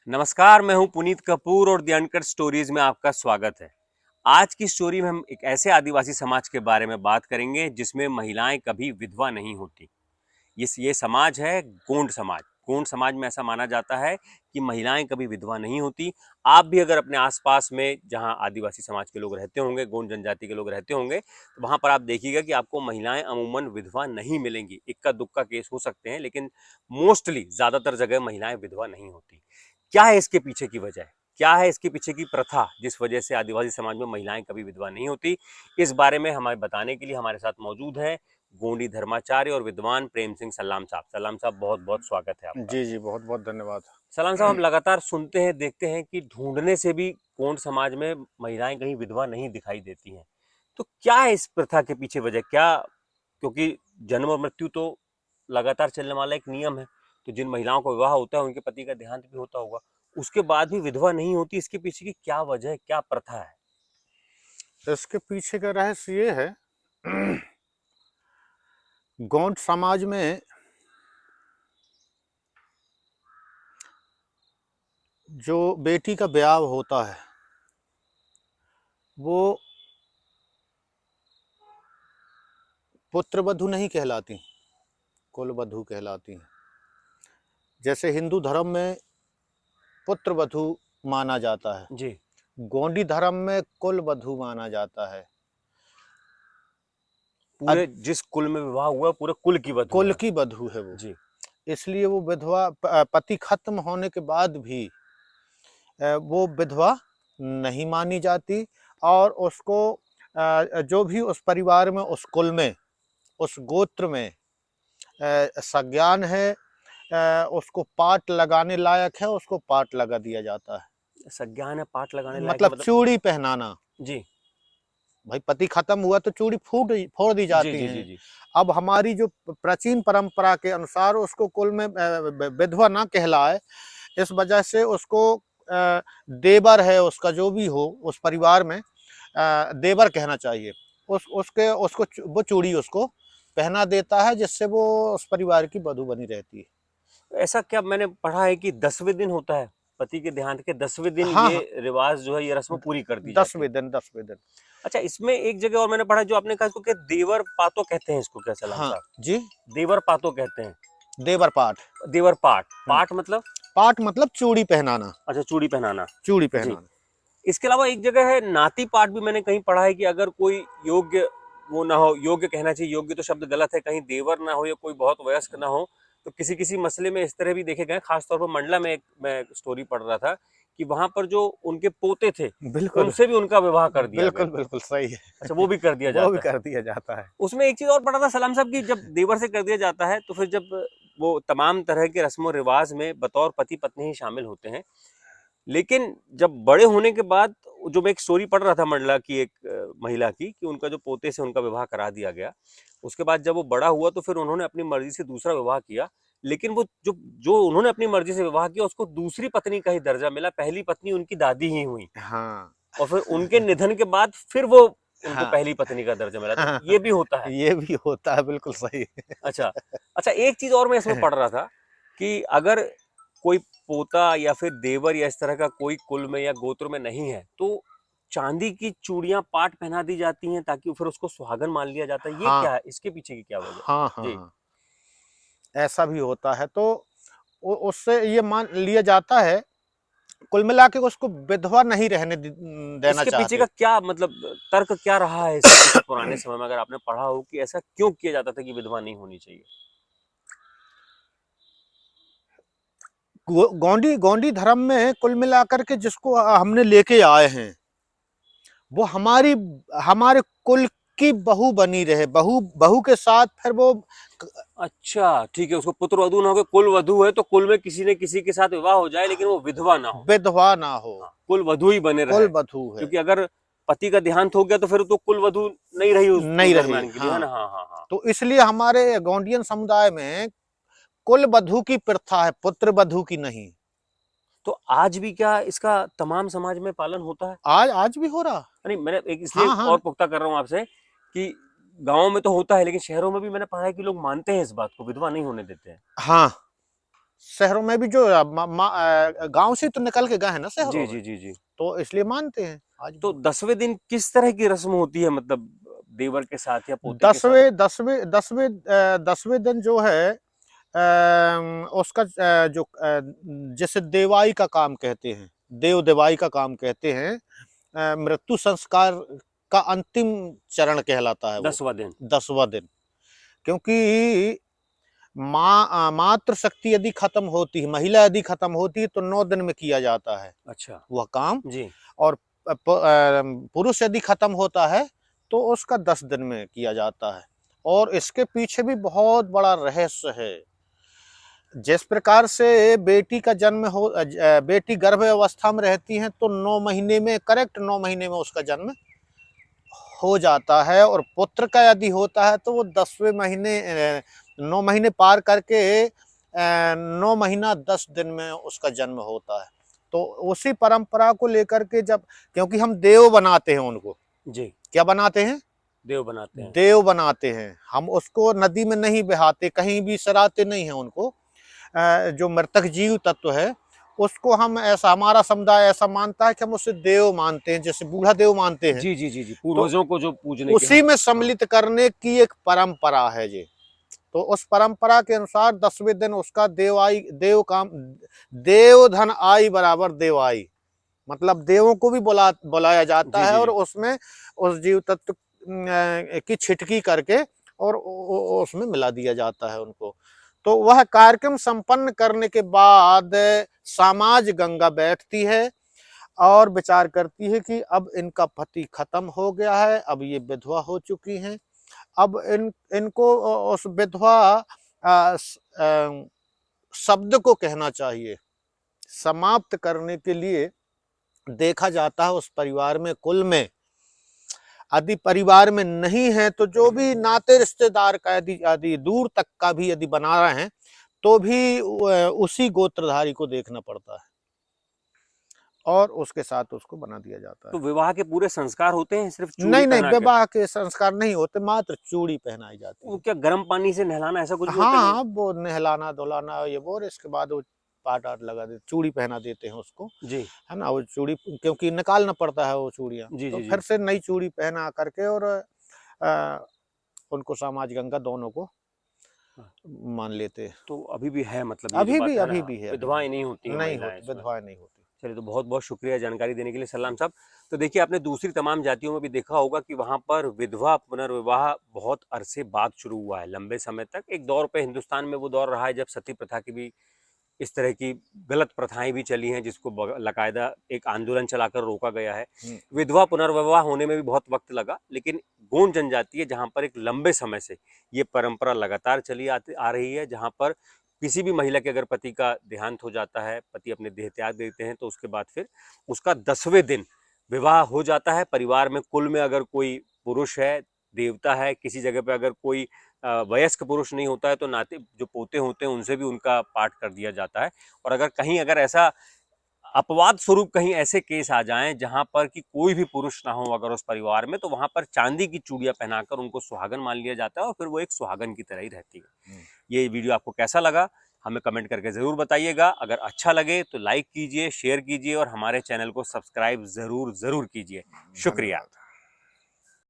नमस्कार, मैं हूं पुनीत कपूर और द अनकट स्टोरीज में आपका स्वागत है। आज की स्टोरी में हम एक ऐसे आदिवासी समाज के बारे में बात करेंगे जिसमें महिलाएं कभी विधवा नहीं होती। ये समाज है गोंड समाज। गोंड समाज में ऐसा माना जाता है कि महिलाएं कभी विधवा नहीं होती। आप भी अगर अपने आसपास में जहां आदिवासी समाज के लोग रहते होंगे, गोंड जनजाति के लोग रहते होंगे, तो वहां पर आप देखिएगा कि आपको महिलाएं अमूमन विधवा नहीं मिलेंगी। इक्का दुक्का केस हो सकते हैं, लेकिन मोस्टली ज्यादातर जगह महिलाएं विधवा नहीं होती। क्या है इसके पीछे की वजह? क्या है इसके पीछे की प्रथा जिस वजह से आदिवासी समाज में महिलाएं कभी विधवा नहीं होती? इस बारे में हमें बताने के लिए हमारे साथ मौजूद है गोंडी धर्माचार्य और विद्वान प्रेम सिंह सलाम साहब। सलाम साहब, बहुत बहुत स्वागत है आपका। जी, जी, बहुत-बहुत धन्यवाद। सलाम साहब, हम लगातार सुनते हैं, देखते हैं कि ढूंढने से भी गोंड समाज में महिलाएं कहीं विधवा नहीं दिखाई देती हैं। तो क्या है इस प्रथा के पीछे वजह? क्या क्योंकि जन्म और मृत्यु तो लगातार चलने वाला एक नियम है, तो जिन महिलाओं का विवाह होता है उनके पति का देहांत भी होता होगा, उसके बाद भी विधवा नहीं होती, इसके पीछे की क्या वजह है, क्या प्रथा है? इसके पीछे का रहस्य ये है, गौंड समाज में जो बेटी का ब्याह होता है, वो पुत्रवधू नहीं कहलाती, कुलवधू कहलाती हैं। जैसे हिंदू धर्म में पुत्रवधू माना जाता है, जी। गोंडी धर्म में कुलवधू माना जाता है। पूरे जिस कुल में विवाह हुआ पूरे कुल की वधू कुल है। की वधू है वो, जी। इसलिए वो विधवा पति खत्म होने के बाद भी वो विधवा नहीं मानी जाती और उसको जो भी उस परिवार में, उस कुल में, उस गोत्र में संज्ञान है, उसको पाट लगाने लायक है, उसको पाट लगा दिया जाता है। संज्ञान है, पाठ लगाने लायक है, मतलब मतलब? चूड़ी पहनाना। जी। भाई पति खत्म हुआ तो चूड़ी फोड़ दी जी जाती जी जी हैं। जी। अब हमारी जो प्राचीन परंपरा के अनुसार उसको कुल में विधवा ना कहलाए, इस वजह से उसको देवर है उसका जो भी हो उस परिवार में, देवर कहना चाहिए। वो चूड़ी उसको पहना देता है, जिससे वो उस परिवार की वधू बनी रहती है। ऐसा क्या मैंने पढ़ा है कि 10वें दिन होता है, पति के देहांत के 10वें दिन हाँ, ये हाँ। रिवाज जो है, ये रस्म पूरी कर दी जाती है। 10वें दिन। अच्छा, इसमें एक जगह और मैंने पढ़ा, जो आपने कहा इसको क्या देवर पातो कहते हैं, इसको क्या सलाम हाँ साहब? जी। देवर पातो कहते हैं। देवर पाठ। देवर पाट, पाट मतलब? पाठ मतलब चूड़ी पहनाना। अच्छा, चूड़ी पहनाना। चूड़ी जी। पहनाना। इसके अलावा एक जगह है नाती पाट भी, मैंने कहीं पढ़ा है कि अगर कोई योग्य, वो ना हो, योग्य कहना चाहिए, योग्य तो शब्द गलत है, कहीं देवर ना हो या कोई बहुत वयस्क ना हो, तो किसी किसी मसले में इस तरह भी देखे गए। खासतौर पर मंडला में एक मैं स्टोरी पढ़ रहा था कि वहां पर जो उनके पोते थे, बिल्कुल, उनसे भी उनका विवाह कर दिया गया। बिल्कुल, बिल्कुल सही है। अच्छा, वो भी कर दिया वो भी जाता है। कर दिया जाता है। उसमें एक चीज और पढ़ा था सलाम साहब, कि जब देवर से कर दिया जाता है तो फिर जब वो तमाम तरह के रस्म और रिवाज में बतौर पति पत्नी ही शामिल होते हैं, लेकिन जब बड़े होने के बाद, जो मैं एक स्टोरी पढ़ रहा था मंडला की एक महिला की, कि उनका जो पोते से उनका विवाह करा दिया गया, उसके बाद जब वो बड़ा हुआ तो फिर उन्होंने अपनी मर्जी से दूसरा विवाह किया, लेकिन वो जो जो उन्होंने अपनी मर्जी से विवाह किया उसको दूसरी पत्नी का ही दर्जा मिला, पहली पत्नी उनकी दादी ही हुई। हाँ। और फिर उनके निधन के बाद फिर वो उनको हाँ। पहली पत्नी का दर्जा मिला, तो हाँ, ये भी होता है। ये भी होता है, बिल्कुल सही। अच्छा। अच्छा, एक चीज और मैं इसमें पढ़ रहा था कि अगर कोई पोता या फिर देवर या इस तरह का कोई कुल में या गोत्र में नहीं है, तो चांदी की चूड़ियां पाट पहना दी जाती हैं ताकि फिर उसको सुहागन मान लिया जाता है। ये हाँ, क्या है, इसके पीछे की क्या वजह है? हाँ, हाँ, जी। हाँ। ऐसा भी होता है, तो उससे ये मान लिया जाता है, कुल मिला के उसको विधवा नहीं देना इसके पीछे का चाहते। क्या मतलब, तर्क क्या रहा है इसके पीछे पुराने समय में, अगर आपने पढ़ा हो कि ऐसा क्यों किया जाता था कि विधवा नहीं होनी चाहिए? गोंडी गोंडी धर्म में कुल मिलाकर के जिसको हमने लेके आए हैं, वो हमारे कुल की बहू बनी रहे, बहू बहू के साथ फिर वो अच्छा, ठीक है, उसको पुत्र वधू ना हो, कुल वधू है तो कुल में किसी ने किसी के साथ विवाह हो जाए, लेकिन वो विधवा ना हो। विधवा ना हो, हाँ, कुल वधू ही बने कुल रहे। बधू है। क्योंकि अगर पति का देहांत हो गया तो फिर तो कुल वधू नहीं रही उस नहीं रहे, दरमियान के लिए, है हाँ। ना? हाँ हाँ हाँ। तो इसलिए हमारे गोंडियन समुदाय में कुल बधू की प्रथा है, पुत्र बधू की नहीं। तो आज भी क्या इसका तमाम समाज में पालन होता है? आज आज भी हो रहा। नहीं, मैंने एक इसलिए हाँ, और हाँ। पुख्ता कर रहा हूँ आपसे कि गाँव में तो होता है, लेकिन शहरों में भी मैंने पढ़ा है कि लोग मानते हैं इस बात को, विधवा नहीं होने देते हैं। हाँ, शहरों में भी जो गांव से तो निकल के गए हैं ना शहरों जी में, जी जी जी। तो इसलिए मानते हैं आज तो भी। 10वें दिन किस तरह की रस्म होती है, मतलब देवर के साथ या पोते के साथ? 10वें दिन जो है उसका जैसे देवाई का काम कहते हैं, देव देवाई का काम कहते हैं, मृत्यु संस्कार का अंतिम चरण कहलाता है वो 10वां दिन। 10वां दिन। क्योंकि मातृ शक्ति यदि खत्म होती है, महिला यदि खत्म होती है, तो 9 दिन में किया जाता है अच्छा। वह काम। जी। और पुरुष यदि खत्म होता है तो उसका 10 दिन में किया जाता है। और इसके पीछे भी बहुत बड़ा रहस्य है। जिस प्रकार से बेटी का जन्म हो, बेटी गर्भ अवस्था में रहती है तो 9 महीने में, करेक्ट 9 महीने में उसका जन्म हो जाता है। और पुत्र का यदि होता है तो वो 10वें महीने 9 महीने पार करके 9 महीना 10 दिन में उसका जन्म होता है। तो उसी परंपरा को लेकर के जब, क्योंकि हम देव बनाते हैं उनको, जी। क्या बनाते हैं? देव बनाते हैं। देव बनाते हैं। हम उसको नदी में नहीं बहाते, कहीं भी सराते नहीं हैं उनको। जो मृतक जीव तत्व है उसको हम ऐसा, हमारा समुदाय ऐसा मानता है कि हम उसे देव मानते हैं, जैसे बूढ़ा देव मानते हैं। जी जी जी जी, तो पूर्वजों को जो पूजने के, उसी हाँ में हाँ। सम्मिलित करने की एक परंपरा है जी। तो उस परंपरा के अनुसार 10वें दिन उसका देव धन आई बराबर देव आई, मतलब देवों को भी बुलाया जाता जी है। जी और जी। उसमें उस जीव तत्व की छिटकी करके और उसमें मिला दिया जाता है उनको। तो वह कार्यक्रम संपन्न करने के बाद समाज गंगा बैठती है और विचार करती है कि अब इनका पति खत्म हो गया है, अब ये विधवा हो चुकी हैं। अब इनको उस विधवा शब्द को कहना चाहिए। समाप्त करने के लिए देखा जाता है उस परिवार में, कुल में यदि परिवार में नहीं है तो जो भी नाते रिश्तेदार का यदि दूर तक का भी यदि बना रहे हैं तो भी उसी गोत्रधारी को देखना पड़ता है और उसके साथ उसको बना दिया जाता तो है। विवाह के पूरे संस्कार होते हैं, सिर्फ चूड़ी नहीं नहीं, पहना कर? विवाह के संस्कार नहीं होते, मात्र चूड़ी पहनाई जाती वो है। क्या गर्म पानी से नहलाना, ऐसा कुछ भी होता नहीं? हाँ, वो नहलाना धुलाना ये वो, और इसके बाद वो पाट आट लगा देते, चूड़ी पहना देते हैं उसको, जी है ना। वो चूड़ी क्योंकि निकालना पड़ता है वो चूड़ियाँ, जी तो जी जी। फिर से नई चूड़ी पहना करके और उनको समाज गंगा दोनों को हाँ, मान लेते हैं। तो अभी भी है, मतलब ये जो बात है ना, अभी भी है, अभी भी विधवाएं नहीं होती हैं नहीं महिलाएं होती, इसमें। विधवाएं नहीं होती। चलिए, तो बहुत बहुत शुक्रिया जानकारी देने के लिए सलाम साहब। तो देखिए, आपने दूसरी तमाम जातियों में भी देखा होगा कि वहाँ पर विधवा पुनर्विवाह बहुत अरसे बाद शुरू हुआ है, लंबे समय तक। एक दौर पे हिंदुस्तान में वो दौर रहा है जब सती प्रथा की भी, इस तरह की गलत प्रथाएं भी चली हैं, जिसको बाकायदा एक आंदोलन चलाकर रोका गया है। हम्म, विधवा पुनर्विवाह होने में भी बहुत वक्त लगा, लेकिन गोंड जनजाति है जहाँ पर एक लंबे समय से ये परंपरा लगातार चली आ रही है, जहाँ पर किसी भी महिला के अगर पति का देहांत हो जाता है, पति अपने देह त्याग देते हैं, तो उसके बाद फिर उसका 10वें दिन विवाह हो जाता है। परिवार में कुल में अगर कोई पुरुष है, देवता है, किसी जगह पे अगर कोई वयस्क पुरुष नहीं होता है, तो नाते जो पोते होते हैं उनसे भी उनका पाठ कर दिया जाता है। और अगर ऐसा अपवाद स्वरूप कहीं ऐसे केस आ जाएं जहां पर कि कोई भी पुरुष ना हो अगर उस परिवार में, तो वहां पर चांदी की चूड़ियां पहनाकर उनको सुहागन मान लिया जाता है और फिर वो एक सुहागन की तरह ही रहती है। हम्म। ये वीडियो आपको कैसा लगा, हमें कमेंट करके ज़रूर बताइएगा। अगर अच्छा लगे तो लाइक कीजिए, शेयर कीजिए और हमारे चैनल को सब्सक्राइब ज़रूर कीजिए। शुक्रिया। धन्यवाद।